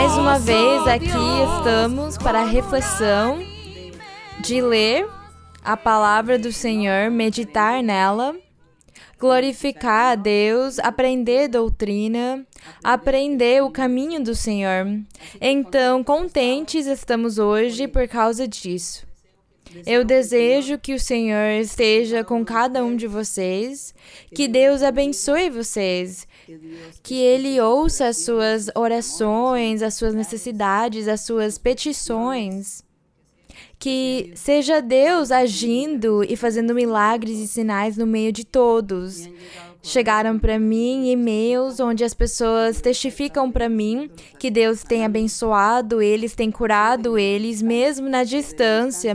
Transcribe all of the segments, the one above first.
Mais uma vez aqui estamos para a reflexão de ler a palavra do Senhor, meditar nela, glorificar a Deus, aprender doutrina, aprender o caminho do Senhor. Então, contentes estamos hoje por causa disso. Eu desejo que o Senhor esteja com cada um de vocês, que Deus abençoe vocês, que Ele ouça as suas orações, as suas necessidades, as suas petições, que seja Deus agindo e fazendo milagres e sinais no meio de todos. Chegaram para mim e-mails onde as pessoas testificam para mim que Deus tem abençoado eles, tem curado eles, mesmo na distância,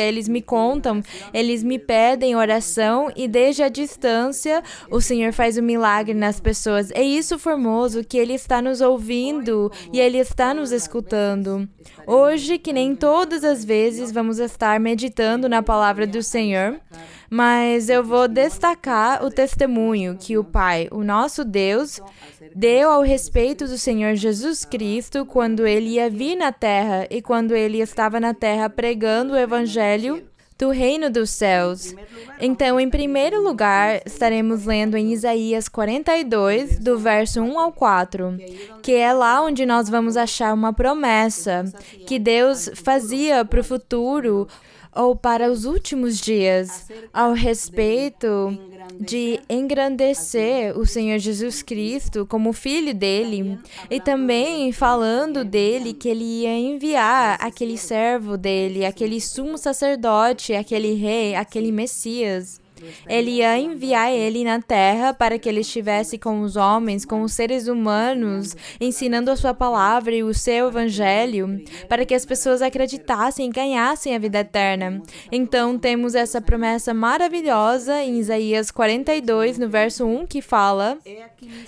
eles me contam, eles me pedem oração e desde a distância o Senhor faz um milagre nas pessoas. É isso formoso, que Ele está nos ouvindo e Ele está nos escutando. Hoje, que nem todas as vezes, vamos estar meditando na palavra do Senhor, mas eu vou destacar o testemunho que o Pai, o nosso Deus, deu ao respeito do Senhor Jesus Cristo quando Ele ia vir na Terra e quando Ele estava na Terra pregando o Evangelho do Reino dos Céus. Então, em primeiro lugar, estaremos lendo em Isaías 42, do verso 1 ao 4, que é lá onde nós vamos achar uma promessa que Deus fazia para o futuro ou para os últimos dias, ao respeito de engrandecer o Senhor Jesus Cristo como filho dele, e também falando dele que ele ia enviar aquele servo dele, aquele sumo sacerdote, aquele rei, aquele Messias. Ele ia enviar ele na terra para que ele estivesse com os homens, com os seres humanos, ensinando a sua palavra e o seu evangelho, para que as pessoas acreditassem e ganhassem a vida eterna. Então, temos essa promessa maravilhosa em Isaías 42, no verso 1, que fala: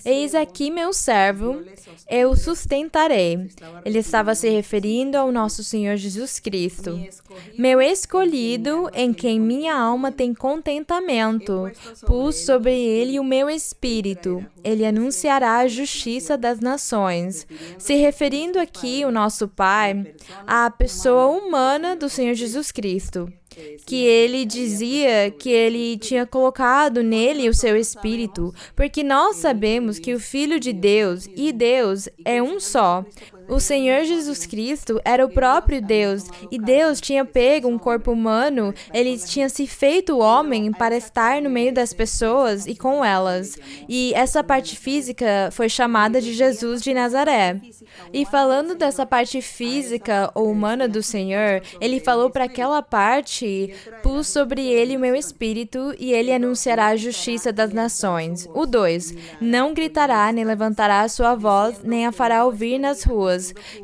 Eis aqui meu servo, eu o sustentarei. Ele estava se referindo ao nosso Senhor Jesus Cristo. Meu escolhido, em quem minha alma tem contentamento. Pus sobre ele o meu espírito. Ele anunciará a justiça das nações. Se referindo aqui o nosso Pai à pessoa humana do Senhor Jesus Cristo, que ele dizia que ele tinha colocado nele o seu espírito, porque nós sabemos que o Filho de Deus e Deus é um só. O Senhor Jesus Cristo era o próprio Deus, e Deus tinha pego um corpo humano, Ele tinha se feito homem para estar no meio das pessoas e com elas. E essa parte física foi chamada de Jesus de Nazaré. E falando dessa parte física ou humana do Senhor, Ele falou para aquela parte: pus sobre ele o meu espírito e ele anunciará a justiça das nações. O 2, não gritará, nem levantará a sua voz, nem a fará ouvir nas ruas.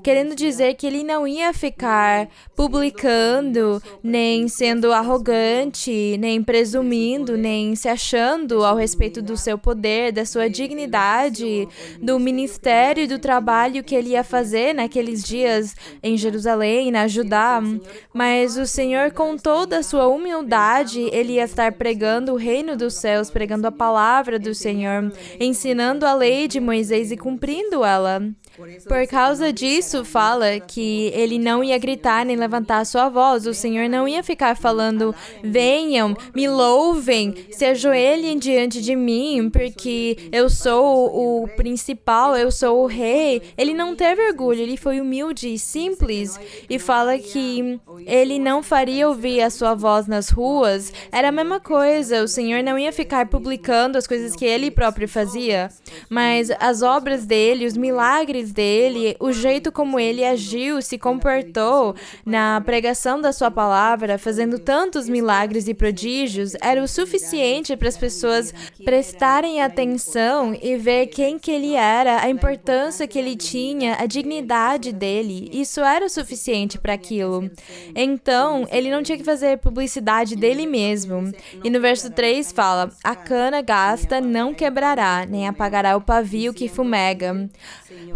Querendo dizer que ele não ia ficar publicando, nem sendo arrogante, nem presumindo, nem se achando ao respeito do seu poder, da sua dignidade, do ministério e do trabalho que ele ia fazer naqueles dias em Jerusalém, na Judá. Mas o Senhor, com toda a sua humildade, ele ia estar pregando o reino dos céus, pregando a palavra do Senhor, ensinando a lei de Moisés e cumprindo ela. Por causa disso, fala que ele não ia gritar nem levantar a sua voz. O Senhor não ia ficar falando: venham, me louvem, se ajoelhem diante de mim, porque eu sou o principal, eu sou o rei. Ele não teve orgulho, ele foi humilde e simples. E fala que ele não faria ouvir a sua voz nas ruas. Era a mesma coisa, o Senhor não ia ficar publicando as coisas que ele próprio fazia, mas as obras dele, os milagres dele, o jeito como ele agiu, se comportou na pregação da sua palavra, fazendo tantos milagres e prodígios, era o suficiente para as pessoas prestarem atenção e ver quem que ele era, a importância que ele tinha, a dignidade dele. Isso era o suficiente para aquilo. Então, ele não tinha que que fazer publicidade dele mesmo. E no verso 3 fala: a cana gasta não quebrará, nem apagará o pavio que fumega.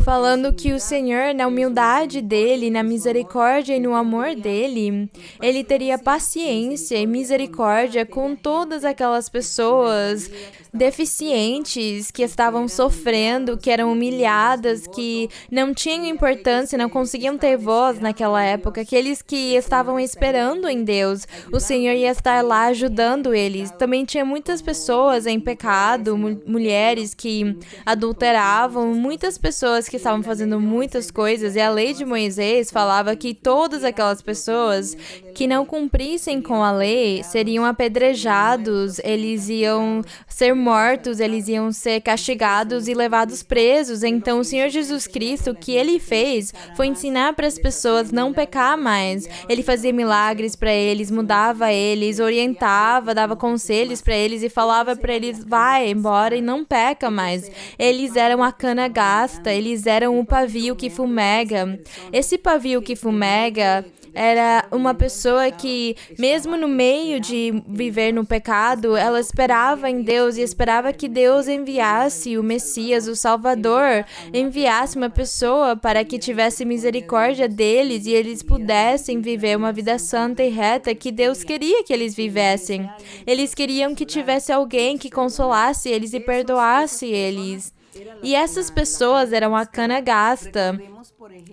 Falando que o Senhor, na humildade dele, na misericórdia e no amor dele, ele teria paciência e misericórdia com todas aquelas pessoas deficientes que estavam sofrendo, que eram humilhadas, que não tinham importância, não conseguiam ter voz naquela época, aqueles que estavam esperando em Deus. O Senhor ia estar lá ajudando eles. Também tinha muitas pessoas em pecado, mulheres que adulteravam, muitas pessoas que estavam fazendo muitas coisas, e a lei de Moisés falava que todas aquelas pessoas que não cumprissem com a lei seriam apedrejados, eles iam ser mortos, eles iam ser castigados e levados presos. Então, o Senhor Jesus Cristo, o que ele fez foi ensinar para as pessoas não pecar mais. Ele fazia milagres para eles, mudava eles, orientava, dava conselhos para eles e falava para eles: vai embora e não peca mais. Eles eram a cana gasta, eles eram o pavio que fumega. Esse pavio que fumega era uma pessoa que, mesmo no meio de viver no pecado, ela esperava em Deus e esperava que Deus enviasse o Messias, o Salvador, enviasse uma pessoa para que tivesse misericórdia deles e eles pudessem viver uma vida santa e reta que Deus queria que eles vivessem. Eles queriam que tivesse alguém que consolasse eles e perdoasse eles. E essas pessoas eram a cana gasta.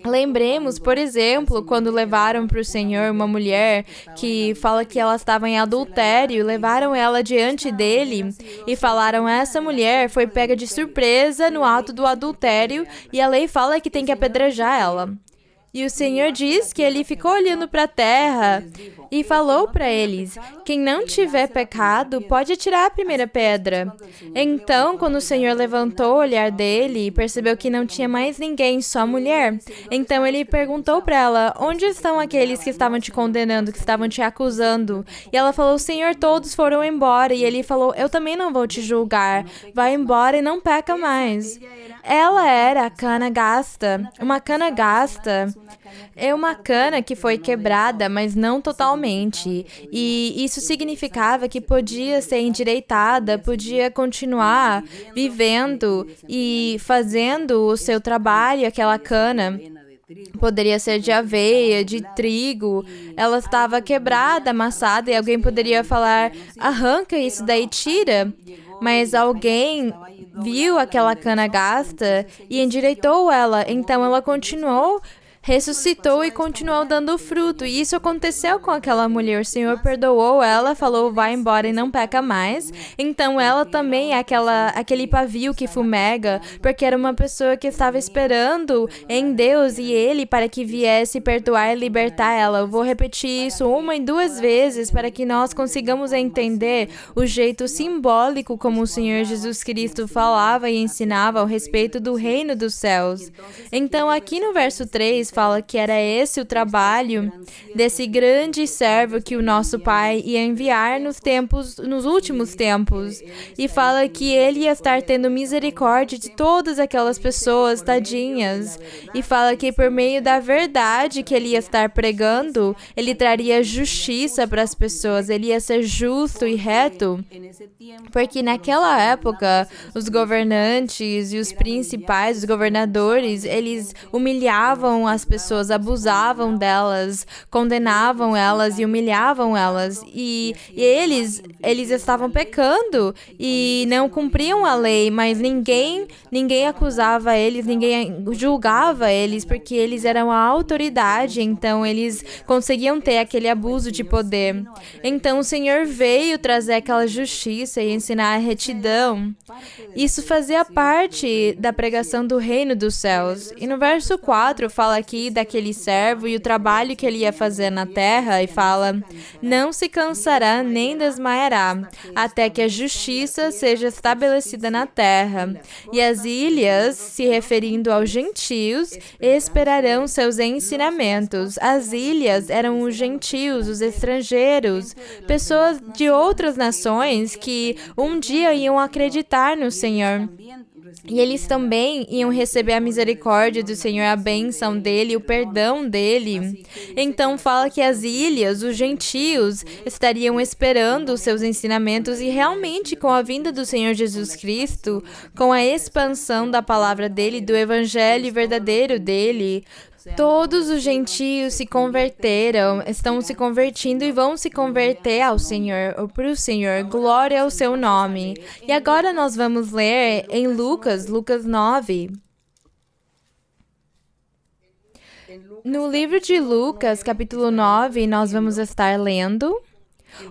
Lembremos, por exemplo, quando levaram para o Senhor uma mulher que fala que ela estava em adultério, levaram ela diante dele e falaram: essa mulher foi pega de surpresa no ato do adultério e a lei fala que tem que apedrejar ela. E o Senhor diz que ele ficou olhando para a terra e falou para eles: quem não tiver pecado pode atirar a primeira pedra. Então, quando o Senhor levantou o olhar dele e percebeu que não tinha mais ninguém, só a mulher, então ele perguntou para ela: onde estão aqueles que estavam te condenando, que estavam te acusando? E ela falou: Senhor, todos foram embora. E ele falou: eu também não vou te julgar. Vai embora e não peca mais. Ela era a cana gasta. Uma cana gasta é uma cana que foi quebrada, mas não totalmente. E isso significava que podia ser endireitada, podia continuar vivendo e fazendo o seu trabalho, aquela cana. Poderia ser de aveia, de trigo. Ela estava quebrada, amassada, e alguém poderia falar: arranca isso daí, tira. Mas alguém viu aquela cana gasta e endireitou ela. Então ela continuou, ressuscitou e continuou dando fruto. E isso aconteceu com aquela mulher. O Senhor perdoou ela, falou: vai embora e não peca mais. Então ela também é aquele pavio que fumega, porque era uma pessoa que estava esperando em Deus e Ele para que viesse perdoar e libertar ela. Eu vou repetir isso 1 e 2 vezes para que nós consigamos entender o jeito simbólico como o Senhor Jesus Cristo falava e ensinava ao respeito do reino dos céus. Então aqui no verso 3 fala que era esse o trabalho desse grande servo que o nosso Pai ia enviar nos últimos tempos. E fala que ele ia estar tendo misericórdia de todas aquelas pessoas tadinhas. E fala que por meio da verdade que ele ia estar pregando, ele traria justiça para as pessoas. Ele ia ser justo e reto. Porque naquela época, os governantes e os principais, os governadores, eles humilhavam as pessoas, abusavam delas, condenavam elas e humilhavam elas. E eles estavam pecando e não cumpriam a lei, mas ninguém acusava eles, ninguém julgava eles, porque eles eram a autoridade, então eles conseguiam ter aquele abuso de poder. Então o Senhor veio trazer aquela justiça e ensinar a retidão. Isso fazia parte da pregação do reino dos céus. E no verso 4 fala aqui daquele servo e o trabalho que ele ia fazer na terra, e fala: não se cansará nem desmaiará, até que a justiça seja estabelecida na terra. E as ilhas, se referindo aos gentios, esperarão seus ensinamentos. As ilhas eram os gentios, os estrangeiros, pessoas de outras nações que um dia iam acreditar no Senhor. E eles também iam receber a misericórdia do Senhor, a bênção dele, o perdão dele. Então fala que as ilhas, os gentios, estariam esperando os seus ensinamentos e realmente com a vinda do Senhor Jesus Cristo, com a expansão da palavra dele, do evangelho verdadeiro dele, todos os gentios se converteram, estão se convertindo e vão se converter ao Senhor, ou para o Senhor. Glória ao seu nome. E agora nós vamos ler em Lucas 9. No livro de Lucas, capítulo 9, nós vamos estar lendo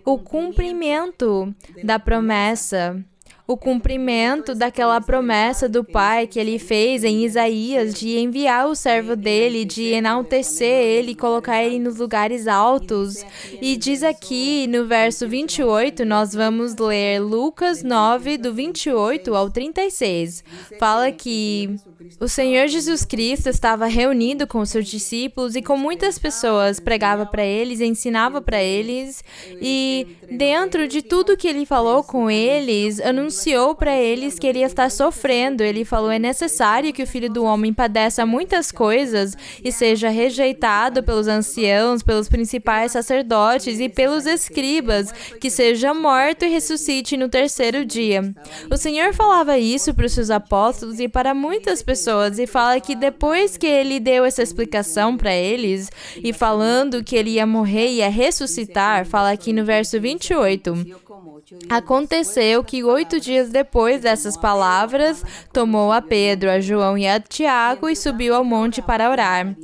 o cumprimento da promessa. O cumprimento daquela promessa do Pai que ele fez em Isaías de enviar o servo dele, de enaltecer ele, colocar ele nos lugares altos. E diz aqui no verso 28, nós vamos ler Lucas 9, do 28 ao 36. Fala que o Senhor Jesus Cristo estava reunido com os seus discípulos e com muitas pessoas, pregava para eles, ensinava para eles, e dentro de tudo que ele falou com eles, anunciou para eles que ele ia estar sofrendo. Ele falou, é necessário que o Filho do Homem padeça muitas coisas e seja rejeitado pelos anciãos, pelos principais sacerdotes e pelos escribas, que seja morto e ressuscite no terceiro dia. O Senhor falava isso para os seus apóstolos e para muitas pessoas, e fala que depois que ele deu essa explicação para eles, e falando que ele ia morrer e ia ressuscitar, fala aqui no verso 28, aconteceu que 8 dias depois dessas palavras, tomou a Pedro, a João e a Tiago e subiu ao monte para orar.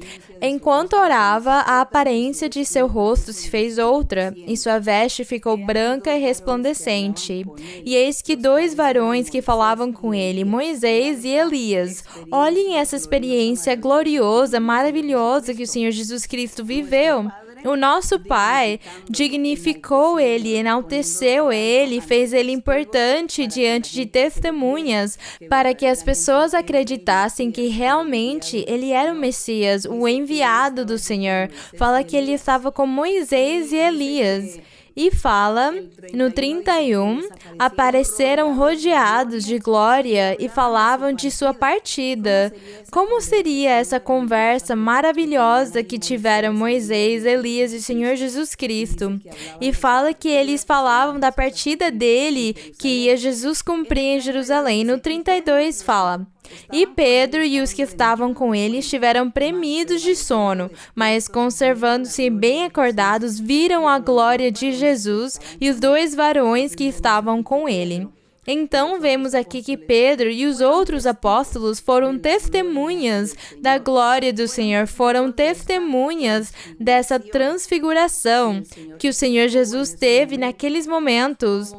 Enquanto orava, a aparência de seu rosto se fez outra, e sua veste ficou branca e resplandecente. E eis que 2 varões que falavam com ele, Moisés e Elias. Olhem essa experiência gloriosa, maravilhosa que o Senhor Jesus Cristo viveu. O nosso Pai dignificou ele, enalteceu ele, fez ele importante diante de testemunhas, para que as pessoas acreditassem que realmente ele era o Messias, o enviado do Senhor. Fala que ele estava com Moisés e Elias. E fala, no 31, apareceram rodeados de glória e falavam de sua partida. Como seria essa conversa maravilhosa que tiveram Moisés, Elias e o Senhor Jesus Cristo? E fala que eles falavam da partida dele, que ia Jesus cumprir em Jerusalém. No 32 fala, e Pedro e os que estavam com ele estiveram premidos de sono, mas conservando-se bem acordados, viram a glória de Jesus e os 2 varões que estavam com ele. Então, vemos aqui que Pedro e os outros apóstolos foram testemunhas da glória do Senhor, foram testemunhas dessa transfiguração que o Senhor Jesus teve naqueles momentos.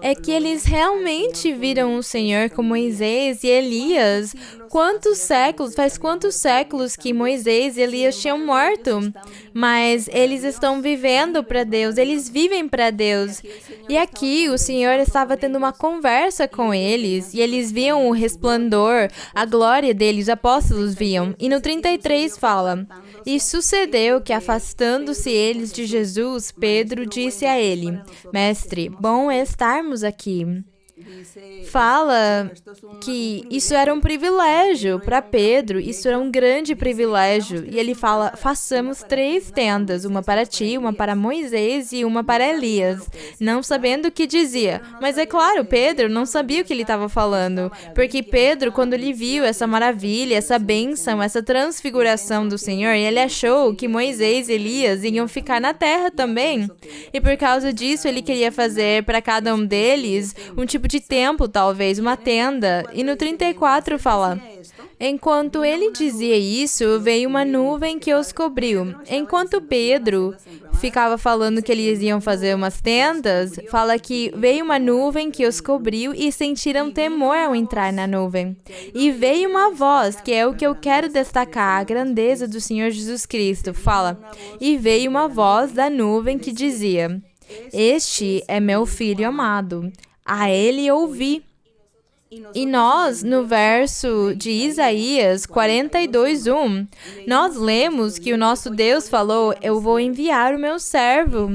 É que eles realmente viram o Senhor com Moisés e Elias. Faz quantos séculos que Moisés e Elias tinham morto? Mas eles estão vivendo para Deus, eles vivem para Deus. E aqui o Senhor estava tendo uma conversa com eles, e eles viam o resplendor, a glória dele, os apóstolos viam. E no 33 fala, e sucedeu que, afastando-se eles de Jesus, Pedro disse a ele, Mestre, bom é estarmos aqui. Fala que isso era um privilégio para Pedro, isso era um grande privilégio. E ele fala, façamos 3 tendas, uma para ti, uma para Moisés e uma para Elias, não sabendo o que dizia. Mas é claro, Pedro não sabia o que ele estava falando, porque Pedro, quando ele viu essa maravilha, essa bênção, essa transfiguração do Senhor, ele achou que Moisés e Elias iam ficar na terra também. E por causa disso, ele queria fazer para cada um deles um tipo de templo, talvez, uma tenda. E no 34 fala, enquanto ele dizia isso, veio uma nuvem que os cobriu. Enquanto Pedro ficava falando que eles iam fazer umas tendas, fala que veio uma nuvem que os cobriu e sentiram temor ao entrar na nuvem. E veio uma voz, que é o que eu quero destacar, a grandeza do Senhor Jesus Cristo. Fala, e veio uma voz da nuvem que dizia, este é meu filho amado. A ele ouvi. E nós, no verso de Isaías 42:1, nós lemos que o nosso Deus falou: eu vou enviar o meu servo.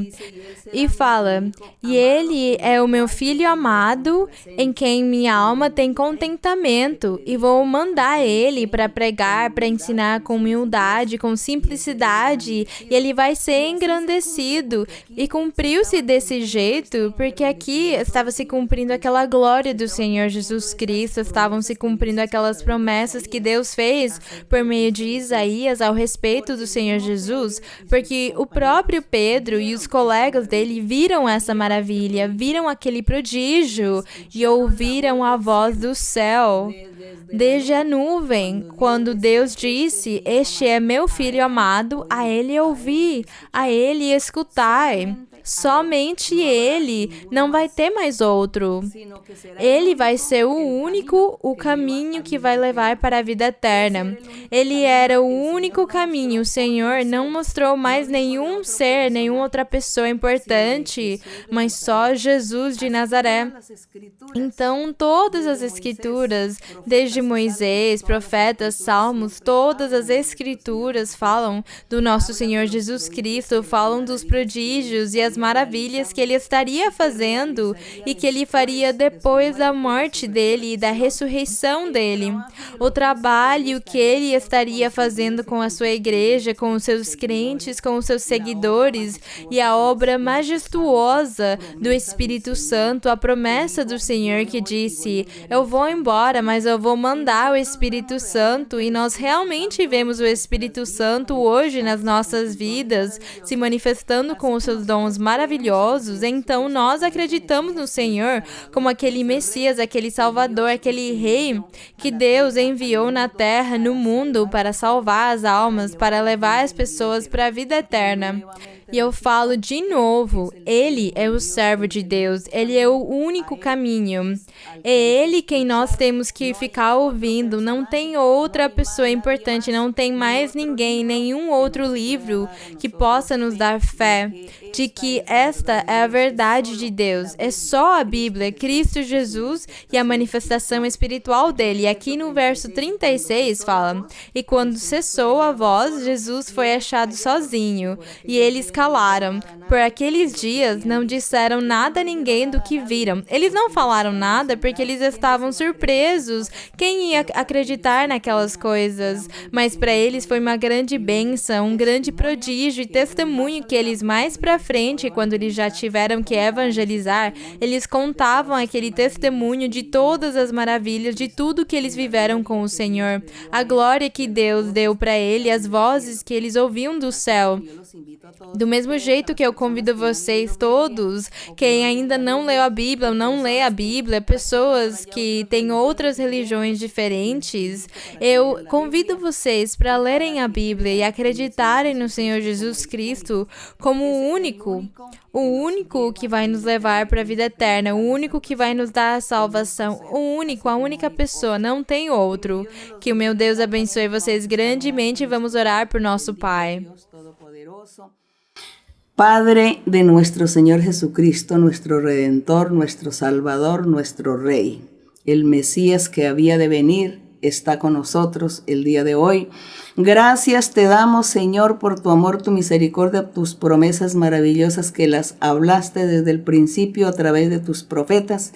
E fala: e ele é o meu filho amado, em quem minha alma tem contentamento, e vou mandar ele para pregar, para ensinar com humildade, com simplicidade, e ele vai ser engrandecido. E cumpriu-se desse jeito, porque aqui estava se cumprindo aquela glória do Senhor Jesus Cristo, estavam se cumprindo aquelas promessas que Deus fez por meio de Isaías ao respeito do Senhor Jesus, porque o próprio Pedro e os colegas dele viram essa maravilha, viram aquele prodígio e ouviram a voz do céu desde a nuvem, quando Deus disse: este é meu filho amado, a ele ouvi, a ele escutai. Somente ele, não vai ter mais outro. Ele vai ser o único, o caminho que vai levar para a vida eterna. Ele era o único caminho. O Senhor não mostrou mais nenhum ser, nenhuma outra pessoa importante, mas só Jesus de Nazaré. Então, todas as escrituras, desde Moisés, profetas, salmos, todas as escrituras falam do nosso Senhor Jesus Cristo, falam dos prodígios e as maravilhas que ele estaria fazendo e que ele faria depois da morte dele e da ressurreição dele. O trabalho que ele estaria fazendo com a sua igreja, com os seus crentes, com os seus seguidores, e a obra majestuosa do Espírito Santo, a promessa do Senhor que disse: eu vou embora, mas eu vou mandar o Espírito Santo, e nós realmente vemos o Espírito Santo hoje nas nossas vidas, se manifestando com os seus dons maravilhosos. Então nós acreditamos no Senhor como aquele Messias, aquele Salvador, aquele Rei que Deus enviou na terra, no mundo, para salvar as almas, para levar as pessoas para a vida eterna. E eu falo de novo, ele é o servo de Deus, ele é o único caminho. É ele quem nós temos que ficar ouvindo, não tem outra pessoa importante, não tem mais ninguém, nenhum outro livro que possa nos dar fé de que esta é a verdade de Deus. É só a Bíblia, Cristo Jesus e a manifestação espiritual dele. E aqui no verso 36 fala: e quando cessou a voz, Jesus foi achado sozinho, e eles calaram. Por aqueles dias não disseram nada a ninguém do que viram. Eles não falaram nada porque eles estavam surpresos. Quem ia acreditar naquelas coisas? Mas para eles foi uma grande bênção, um grande prodígio e testemunho que eles mais para frente, quando eles já tiveram que evangelizar, eles contavam aquele testemunho de todas as maravilhas, de tudo que eles viveram com o Senhor, a glória que Deus deu para ele, as vozes que eles ouviam do céu. Do mesmo jeito que eu convido vocês todos, quem ainda não leu a Bíblia, não lê a Bíblia, pessoas que têm outras religiões diferentes, eu convido vocês para lerem a Bíblia e acreditarem no Senhor Jesus Cristo como o único que vai nos levar para a vida eterna, o único que vai nos dar a salvação, a única pessoa, não tem outro. Que o meu Deus abençoe vocês grandemente e vamos orar por nosso Pai. Padre de nuestro Señor Jesucristo, nuestro Redentor, nuestro Salvador, nuestro Rey, el Mesías que había de venir, está con nosotros el día de hoy. Gracias te damos, Señor, por tu amor, tu misericordia, tus promesas maravillosas que las hablaste desde el principio a través de tus profetas.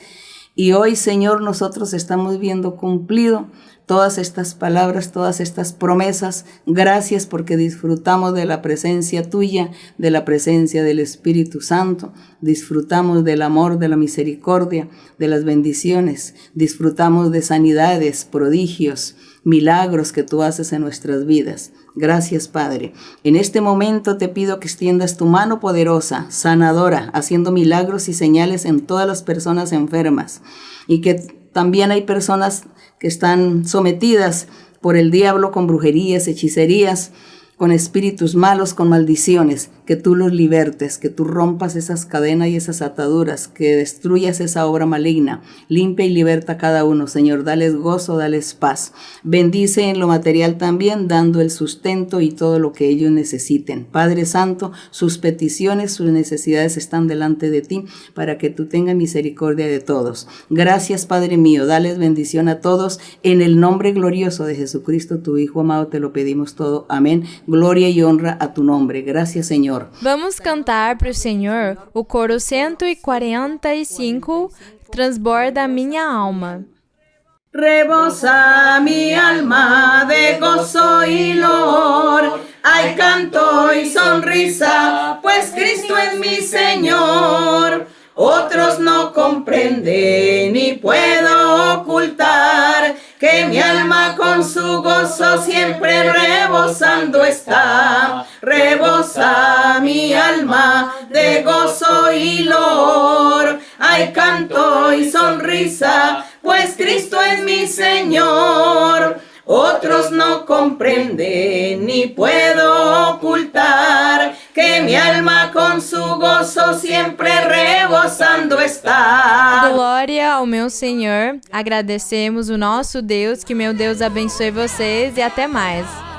Y hoy, Señor, nosotros estamos viendo cumplido todas estas palabras, todas estas promesas. Gracias porque disfrutamos de la presencia tuya, de la presencia del Espíritu Santo. Disfrutamos del amor, de la misericordia, de las bendiciones. Disfrutamos de sanidades, prodigios, milagros que tú haces en nuestras vidas. Gracias, Padre. En este momento te pido que extiendas tu mano poderosa, sanadora, haciendo milagros y señales en todas las personas enfermas. Y que también hay personas que están sometidas por el diablo con brujerías, hechicerías, con espíritus malos, con maldiciones. que tú los libertes, que tú rompas esas cadenas y esas ataduras, que destruyas esa obra maligna. Limpia y liberta a cada uno, Señor. Dales gozo, dales paz. Bendice en lo material también, dando el sustento y todo lo que ellos necesiten. Padre Santo, sus peticiones, sus necesidades están delante de ti para que tú tengas misericordia de todos. Gracias, Padre mío. Dales bendición a todos. En el nombre glorioso de Jesucristo, tu Hijo amado, te lo pedimos todo. Amén. Gloria y honra a tu nombre. Gracias, Señor. Vamos cantar para o Senhor o coro 145, Transborda minha alma. Rebosa mi alma de gozo y loor, hay canto y sonrisa, pues Cristo es mi Señor. Otros no comprenden ni puedo ocultar que mi alma con su gozo siempre rebosando está. Rebosa mi alma de gozo y loor, hay canto y sonrisa, pues Cristo es mi Señor. Otros no comprenden ni puedo ocultar que mi alma con su gozo siempre rebosando está. Glória ao meu Senhor. Agradecemos o nosso Deus. Que meu Deus abençoe vocês e até mais.